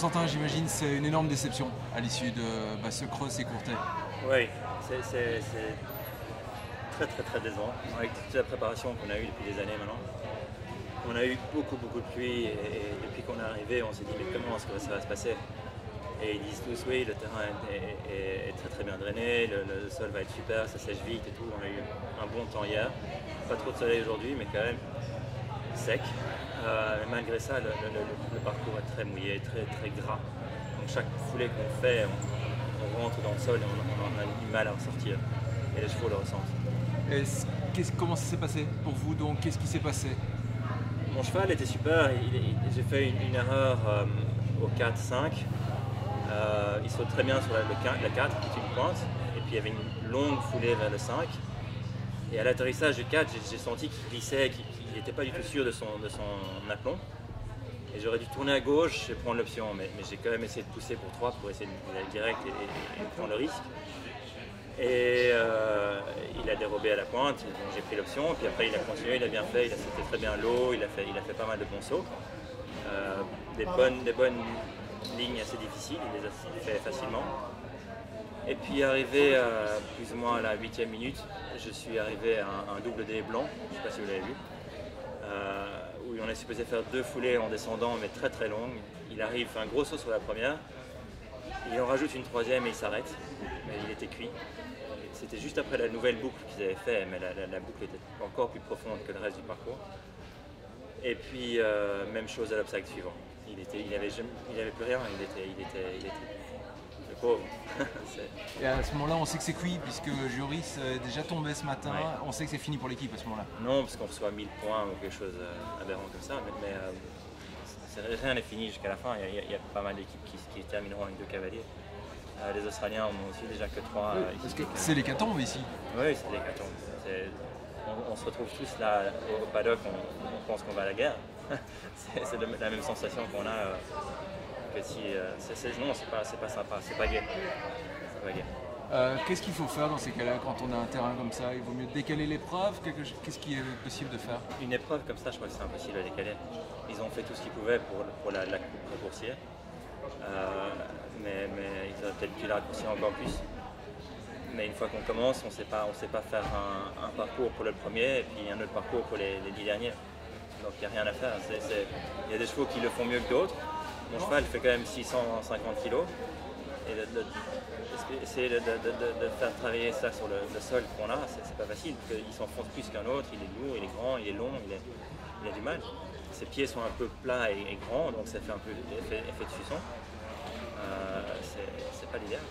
Constantin, j'imagine c'est une énorme déception à l'issue de ce cross et Courtais. Oui, c'est très décevant. Avec toute la préparation qu'on a eue depuis des années maintenant, on a eu beaucoup de pluie et depuis qu'on est arrivé, on s'est dit mais comment est-ce que ça va se passer? Et ils disent tous oui, le terrain est très bien drainé, le sol va être super, ça sèche vite et tout. On a eu un bon temps hier, pas trop de soleil aujourd'hui, mais quand même sec. Malgré ça, le parcours est très mouillé, très gras. Donc chaque foulée qu'on fait, on rentre dans le sol et on a du mal à en sortir. Et les chevaux le ressentent. Comment ça s'est passé pour vous donc? Qu'est-ce qui s'est passé? Mon cheval était super, j'ai fait une erreur au 4-5. Il saute très bien sur la 4, qui est une pointe, et puis il y avait une longue foulée vers le 5. Et à l'atterrissage du 4, j'ai senti qu'il glissait, qu'il n'était pas du tout sûr de son aplomb. Et j'aurais dû tourner à gauche et prendre l'option, mais j'ai quand même essayé de pousser pour 3 pour essayer d'aller direct et prendre le risque. Et il a dérobé à la pointe, donc j'ai pris l'option, puis après il a continué, il a bien fait, il a sauté très bien l'eau, il a fait pas mal de bons sauts. Des bonnes lignes assez difficiles, il les a fait facilement. Et puis arrivé plus ou moins à la 8e minute, je suis arrivé à un double D blanc, je ne sais pas si vous l'avez vu, où on est supposé faire 2 foulées en descendant mais très longues. Il arrive, fait un gros saut sur la première, il en rajoute une 3e et il s'arrête, mais il était cuit. C'était juste après la nouvelle boucle qu'ils avaient fait, mais la boucle était encore plus profonde que le reste du parcours. Et puis même chose à l'obstacle suivant. Il avait plus rien, il était le pauvre. Et à ce moment-là, on sait que c'est cuit puisque Joris est déjà tombé ce matin. Ouais. On sait que c'est fini pour l'équipe à ce moment-là. Non, parce qu'on reçoit 1000 points ou quelque chose d'aberrant comme ça, mais rien n'est fini jusqu'à la fin. Il y a pas mal d'équipes qui termineront avec 2 cavaliers. Les Australiens en ont aussi déjà que 3. Parce que c'est l'hécatombe ici. Oui, c'est l'hécatombe. On se retrouve tous là au paddock, on pense qu'on va à la guerre. C'est la même sensation qu'on a que si. Non, c'est pas sympa, c'est pas gai. Qu'est-ce qu'il faut faire dans ces cas-là quand on a un terrain comme ça? Il vaut mieux décaler l'épreuve? Qu'est-ce qui est possible de faire? Une épreuve comme ça, je crois que c'est impossible à décaler. Ils ont fait tout ce qu'ils pouvaient pour la coupe coursière. Mais ils auraient peut-être pu la raccourcir encore plus. Mais une fois qu'on commence, on ne sait pas faire un parcours pour le premier et puis un autre parcours pour les 10 derniers. Donc il n'y a rien à faire. Il y a des chevaux qui le font mieux que d'autres. Mon cheval fait quand même 650 kg. Et essayer de faire travailler ça sur le sol qu'on a, c'est pas facile. Il s'enfonce plus qu'un autre, il est lourd, il est grand, il est long, il a du mal. Ses pieds sont un peu plats et grands, donc ça fait un peu effet de suçon. C'est pas l'idéal.